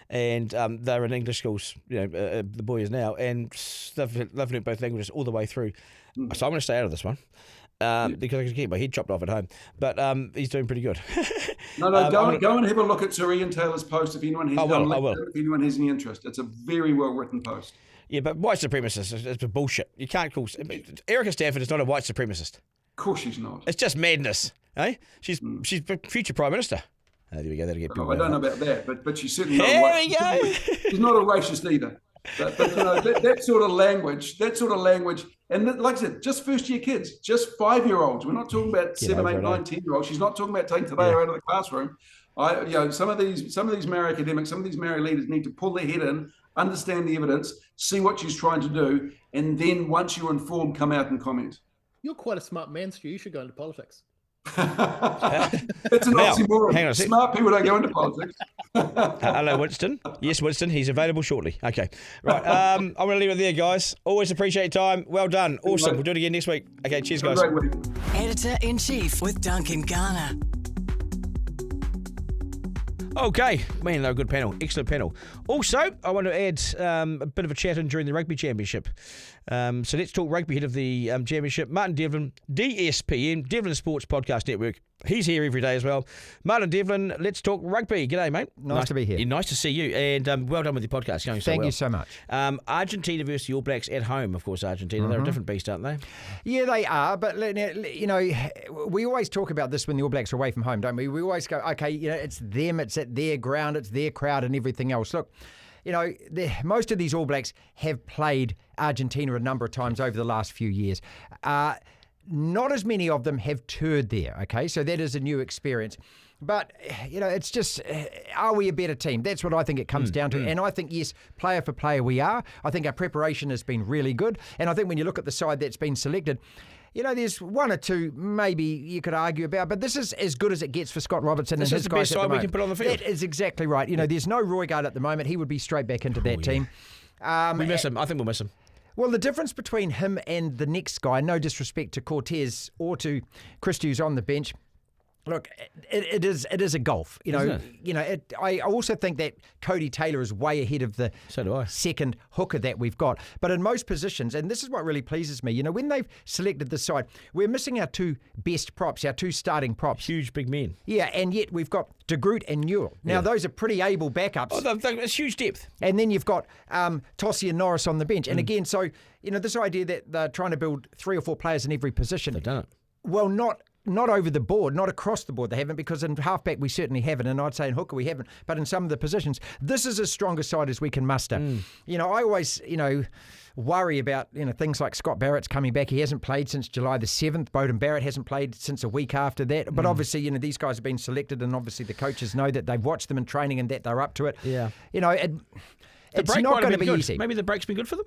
and they're in English schools. You know, the boy is now, and they've learned both languages all the way through. So I'm going to stay out of this one. Because I can keep my head chopped off at home. But he's doing pretty good. Go and have a look at Sir Ian Taylor's post if anyone has any interest. It's a very well written post. Yeah, but white supremacist is bullshit. You can't call Erica Stanford is not a white supremacist. Of course she's not. It's just madness, eh? She's future Prime Minister. There we go. That'll get people. I don't know about that, but she's certainly not a white. She's not a racist either. But you know, that sort of language, and like I said, just first year kids, just 5-year-olds. We're not talking about 7, 8, 9, 10-year-olds. She's not talking about taking Te Reo out of the classroom. Some of these Maori academics, some of these Maori leaders need to pull their head in, understand the evidence, see what she's trying to do, and then once you're informed, come out and comment. You're quite a smart man, Stu. You should go into politics. It's an oxymoron. Hang on a sec. Smart people don't go into politics. Hello, Winston. Yes, Winston. He's available shortly. Okay. Right. I'm going to leave it there, guys. Always appreciate your time. Well done. Awesome. We'll do it again next week. Okay. Cheers, guys. Editor-in-Chief with Duncan Garner. Okay, man, they're a good panel. Excellent panel. Also, I want to add a bit of a chat in during the Rugby Championship. So let's talk rugby head of the Championship. Martin Devlin, DSPN, Devlin Sports Podcast Network. He's here every day as well. Martin Devlin, let's talk rugby. G'day, mate. Nice to be here. Nice to see you. And well done with your podcast. Going so Thank well. you so much. Argentina versus the All Blacks at home, of course, Argentina. They're a different beast, aren't they? Yeah, they are. But, you know, we always talk about this when the All Blacks are away from home, don't we? We always go, okay, you know, it's them, it's at their ground, it's their crowd and everything else. Look, you know, most of these All Blacks have played Argentina a number of times over the last few years. Not as many of them have toured there, okay? So that is a new experience. But, it's just, are we a better team? That's what I think it comes down to. And I think, yes, player for player we are. I think our preparation has been really good. And I think when you look at the side that's been selected, there's one or two maybe you could argue about, but this is as good as it gets for Scott Robertson this and his is the guys best at the side we moment. can put on the field. That is exactly right. There's no Roygaard at the moment. He would be straight back into that team. We miss him. I think we'll miss him. Well, the difference between him and the next guy, no disrespect to Cortez or to Christie who's on the bench, look, it is a gulf. I also think that Cody Taylor is way ahead of the second hooker that we've got. But in most positions, and this is what really pleases me, when they've selected this side, we're missing our two best props, our two starting props. Huge big men. Yeah, and yet we've got De Groot and Newell. Now, those are pretty able backups. Oh, it's huge depth. And then you've got Tossie and Norris on the bench. And again, so, this idea that they're trying to build 3 or 4 players in every position. They've done it. Well, not over the board, not across the board they haven't, because in halfback we certainly haven't, and I'd say in hooker we haven't, but in some of the positions, this is as strong a side as we can muster. I always, worry about, things like Scott Barrett's coming back. He hasn't played since July the 7th. Beauden Barrett hasn't played since a week after that. But obviously, these guys have been selected, and obviously the coaches know that they've watched them in training and that they're up to it. Yeah. It's not going to be easy. Maybe the break's been good for them?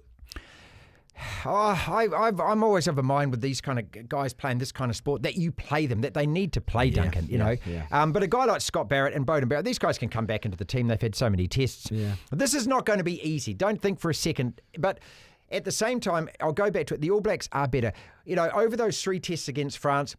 I'm always of a mind with these kind of guys playing this kind of sport that you play them, that they need to play, Duncan, But a guy like Scott Barrett and Beauden Barrett, these guys can come back into the team. They've had so many tests. Yeah. This is not going to be easy. Don't think for a second. But at the same time, I'll go back to it. The All Blacks are better. Over those 3 tests against France,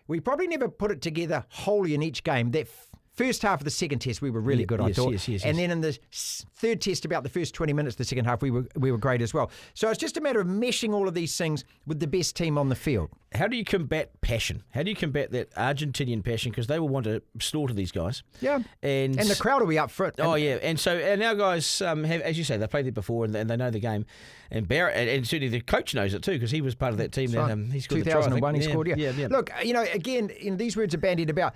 we probably never put it together wholly in each game. That first half of the second test, we were really good, I thought. Yes. And then in the third test, about the first 20 minutes of the second half, we were great as well. So it's just a matter of meshing all of these things with the best team on the field. How do you combat passion? How do you combat that Argentinian passion? Because they will want to slaughter these guys. Yeah. And the crowd will be up for it. Oh, yeah. And our guys have, as you say, they've played there before and they know the game. And Barrett, and certainly the coach knows it too, because he was part of that team. That he scored 2001, the try, he scored, yeah. Look, again, these words are bandied about.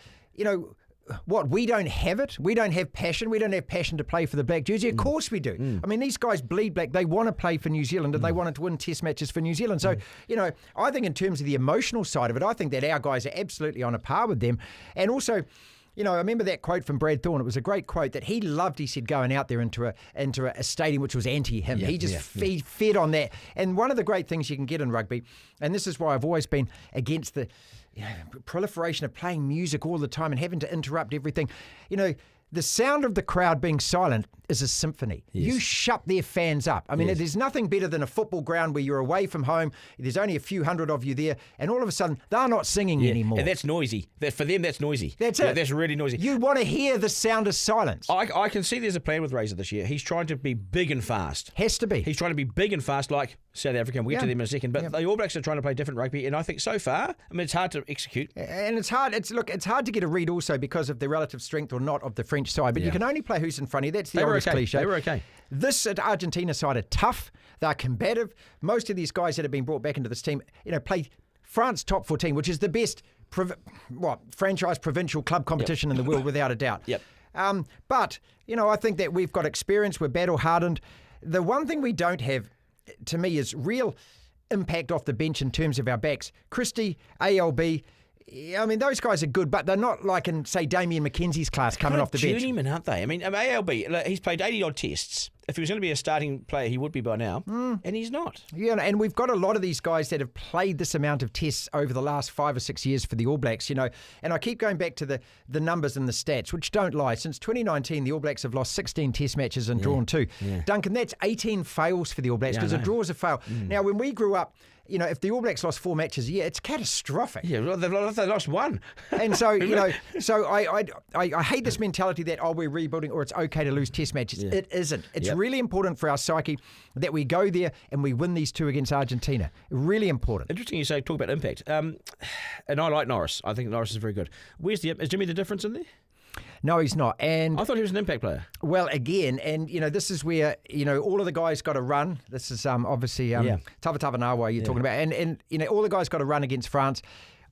What, we don't have it? We don't have passion? We don't have passion to play for the black jersey? Of course we do. I mean, these guys bleed black. They want to play for New Zealand and they wanted to win test matches for New Zealand. So, I think in terms of the emotional side of it, I think that our guys are absolutely on a par with them. And also, I remember that quote from Brad Thorne. It was a great quote that he loved. He said going out there into a stadium which was anti-him. He just fed on that. And one of the great things you can get in rugby, and this is why I've always been against the proliferation of playing music all the time and having to interrupt everything. The sound of the crowd being silent is a symphony. Yes. You shut their fans up. I mean, there's nothing better than a football ground where you're away from home, there's only a few hundred of you there, and all of a sudden, they're not singing anymore. And that's noisy. For them, that's noisy. That's it. That's really noisy. You want to hear the sound of silence. I can see there's a plan with Razor this year. He's trying to be big and fast. Has to be. He's trying to be big and fast like South Africa. We'll get to them in a second. But the All Blacks are trying to play different rugby, and I think so far, it's hard to execute. And it's hard. It's hard to get a read also because of the relative strength or not of the French side. But you can only play who's in front of you. That's the oldest cliche. They were okay. This Argentina side are tough. They're combative. Most of these guys that have been brought back into this team, played France top 14, which is the best franchise provincial club competition in the world without a doubt. Yep. But I think that we've got experience. We're battle hardened. The one thing we don't have, to me, is real impact off the bench in terms of our backs. Christie, ALB. I mean, those guys are good, but they're not like in, say, Damien McKenzie's class coming off the bench. Journeymen, aren't they? I mean, ALB, he's played 80-odd tests. If he was going to be a starting player, he would be by now, and he's not. Yeah, and we've got a lot of these guys that have played this amount of tests over the last 5 or 6 years for the All Blacks, and I keep going back to the numbers and the stats, which don't lie. Since 2019, the All Blacks have lost 16 test matches and drawn 2. Yeah. Duncan, that's 18 fails for the All Blacks because a draw is a fail. Now, when we grew up, if the All Blacks lost 4 matches a year, it's catastrophic. Yeah, well, they lost 1. And so, so I hate this mentality that, we're rebuilding or it's okay to lose test matches. Yeah. It isn't. It's really important for our psyche that we go there and we win these 2 against Argentina. Really important. Interesting you say, talk about impact. And I like Norris. I think Norris is very good. Is Jimmy the difference in there? No, he's not. And I thought he was an impact player. Well, again, and this is where all of the guys got to run. This is obviously Tava Nawa you're talking about, and all the guys got to run against France.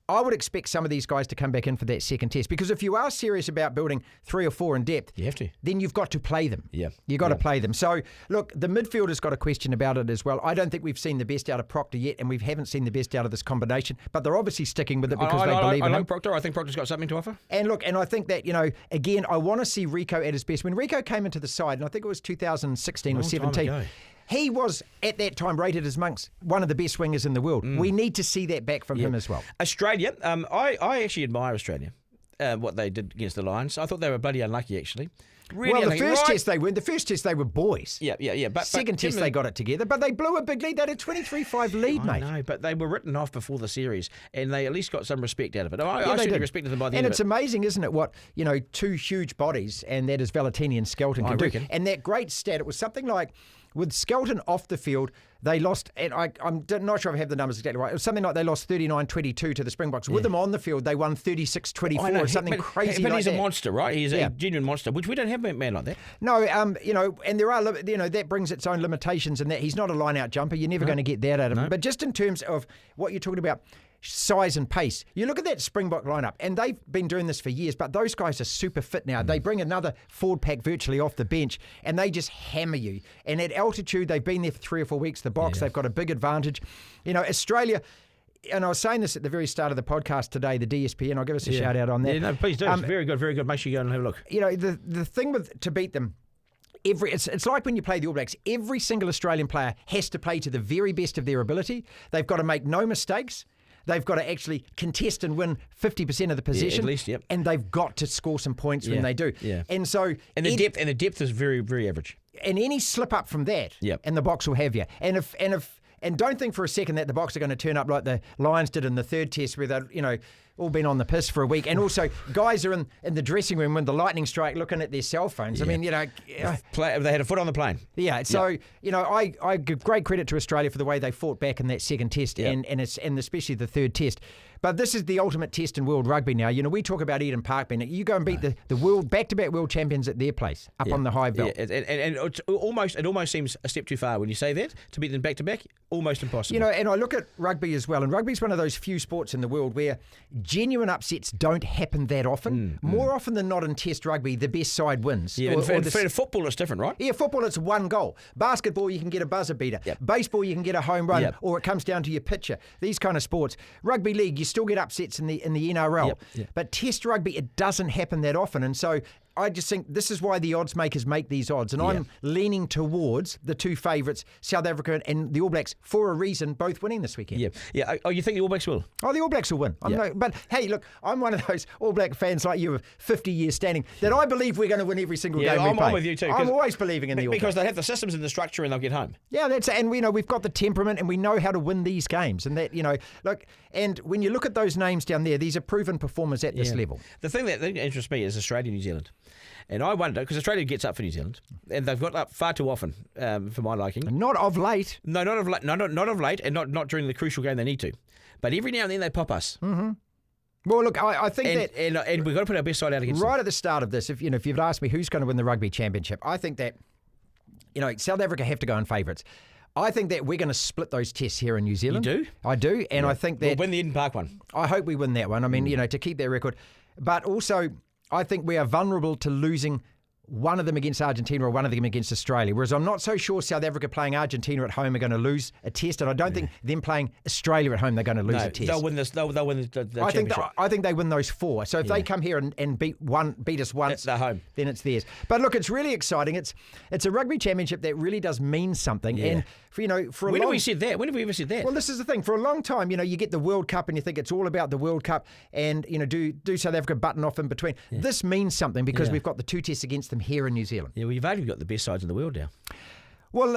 I would expect some of these guys to come back in for that second test, because if you are serious about building 3 or 4 in depth, you have to. Then you've got to play them. Yeah. You've got to play them. So, look, the midfield has got a question about it as well. I don't think we've seen the best out of Proctor yet, and we haven't seen the best out of this combination, but they're obviously sticking with it because they believe in him. I like Proctor. I think Proctor's got something to offer. And look, and I think that, again, I want to see Rico at his best. When Rico came into the side, and I think it was 2016 or 17, he was, at that time, rated as amongst one of the best wingers in the world. We need to see that back from him as well. Australia, I actually admire Australia, what they did against the Lions. I thought they were bloody unlucky, actually. Really well, unlucky. the first test they weren't. The first test they were boys. Yeah. But second test they got it together, but they blew a big lead. They had a 23-5 lead, mate. I know, but they were written off before the series, and they at least got some respect out of it. I certainly respected them by the end of it. And it's amazing, isn't it, what, 2 huge bodies, and that is Valentini and Skelton can do. And that great stat, it was something like, with Skelton off the field, they lost, and I'm not sure if I have the numbers exactly right. It was something like they lost 39-22 to the Springboks. With them on the field, they won 36-24 or something crazy but like he's that. a monster, right? He's a genuine monster, which we don't have a man like that. No, and there are, that brings its own limitations in that he's not a line-out jumper. You're never going to get that out of him. But just in terms of what you're talking about, size and pace. You look at that Springbok lineup, and they've been doing this for years, but those guys are super fit now. They bring another forward pack virtually off the bench, and they just hammer you. And at altitude, they've been there for 3 or 4 weeks. The Box, they've got a big advantage. Australia, and I was saying this at the very start of the podcast today, the DSPN, I'll give us a shout out on that. Yeah, no, please do. It's very good, very good. Make sure you go and have a look. The thing to beat them, it's like when you play the All Blacks, every single Australian player has to play to the very best of their ability. They've got to make no mistakes. They've got to actually contest and win 50% of the possession. At least, And they've got to score some points when they do. Yeah. And so... And the depth is very, very average. And any slip up from that, and the Box will have you. And don't think for a second that the Box are going to turn up like the Lions did in the third test, where they're, all been on the piss for a week. And also, guys are in the dressing room when the lightning strike looking at their cell phones. I mean, they had a foot on the plane. Yeah, so, I give great credit to Australia for the way they fought back in that second test and especially the third test. But this is the ultimate test in world rugby now. We talk about Eden Park being, you go and beat the world back-to-back world champions at their place, up on the high belt. Yeah, and it almost seems a step too far when you say that, to beat them back-to-back, almost impossible. And I look at rugby as well, and rugby's one of those few sports in the world where genuine upsets don't happen that often. More often than not in test rugby, the best side wins. Yeah, for football it's different, right? Yeah, football it's one goal. Basketball you can get a buzzer beater. Baseball you can get a home run, or it comes down to your pitcher. These kind of sports. Rugby league, you still get upsets in the NRL. But test rugby, it doesn't happen that often. And so I just think this is why the odds makers make these odds. And I'm leaning towards the 2 favourites, South Africa and the All Blacks, for a reason, both winning this weekend. Yeah. Oh, you think the All Blacks will? Oh, the All Blacks will win. But hey, look, I'm one of those All Black fans like you with 50 years standing that I believe we're going to win every single game we play. I'm with you too. I'm always believing in the All Blacks. Because they have the systems and the structure and they'll get home. Yeah, and we've got the temperament and we know how to win these games. And that, look, and when you look at those names down there, these are proven performers at this level. The thing that interests me is Australia and New Zealand. And I wonder, because Australia gets up for New Zealand, and they've got up far too often, for my liking. Not of late. No, not of late. No, not of late, and not during the crucial game they need to. But every now and then they pop us. Mm-hmm. Well, look, I think and we've got to put our best side out against them. Right at the start of this, if you've asked me who's going to win the Rugby Championship, I think that South Africa have to go in favourites. I think that we're going to split those tests here in New Zealand. You do? I do, and I think that we'll win the Eden Park one. I hope we win that one. I mean, to keep that record, but also I think we are vulnerable to losing one of them against Argentina or one of them against Australia. Whereas I'm not so sure South Africa playing Argentina at home are going to lose a test, and I don't think them playing Australia at home they're going to lose a test. They'll win this. They'll win the championship. I think they win those 4. So if they come here and beat us once, they're home. Then it's theirs. But look, it's really exciting. It's a rugby championship that really does mean something. Yeah. And for when have we said that? When have we ever said that? Well, this is the thing. For a long time, you get the World Cup and you think it's all about the World Cup, and do South Africa button off in between. Yeah. This means something because we've got the 2 tests against them here in New Zealand. Yeah, well, you've only got the best sides in the world now. Well,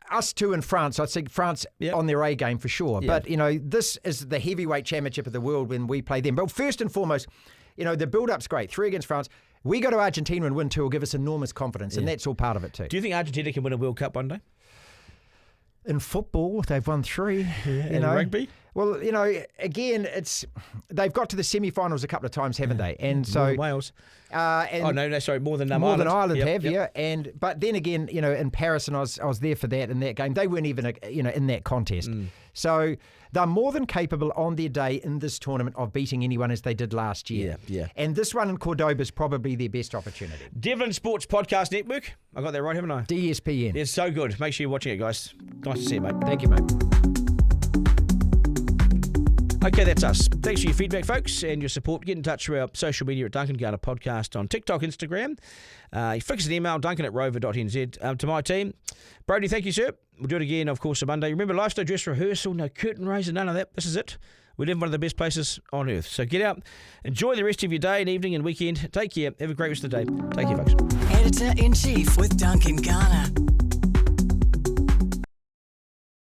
us 2 in France, I'd say France on their A game for sure. Yeah. But, this is the heavyweight championship of the world when we play them. But first and foremost, the build-up's great. 3 against France. We go to Argentina and win 2 will give us enormous confidence, and that's all part of it too. Do you think Argentina can win a World Cup one day? In football, they've won 3. In rugby? Well, again, they've got to the semi-finals a couple of times, haven't they? And so Wales. Sorry, more than Ireland. Ireland have. But then again, in Paris, and I was there for that in that game. They weren't even in that contest. So they're more than capable on their day in this tournament of beating anyone as they did last year. Yeah. And this one in Cordoba is probably their best opportunity. Devlin Sports Podcast Network. I got that right, haven't I? DSPN. It's so good. Make sure you're watching it, guys. Nice to see you, mate. Thank you, mate. Okay, that's us. Thanks for your feedback, folks, and your support. Get in touch through our social media at Duncan Garner Podcast on TikTok, Instagram. You fix an email, duncan@rover.nz. To my team, Brody, thank you, sir. We'll do it again, of course, on Monday. Remember, life's no dress rehearsal, no curtain raiser, none of that. This is it. We live in one of the best places on earth. So get out, enjoy the rest of your day and evening and weekend. Take care. Have a great rest of the day. Take care, folks. Editor-in-Chief with Duncan Garner.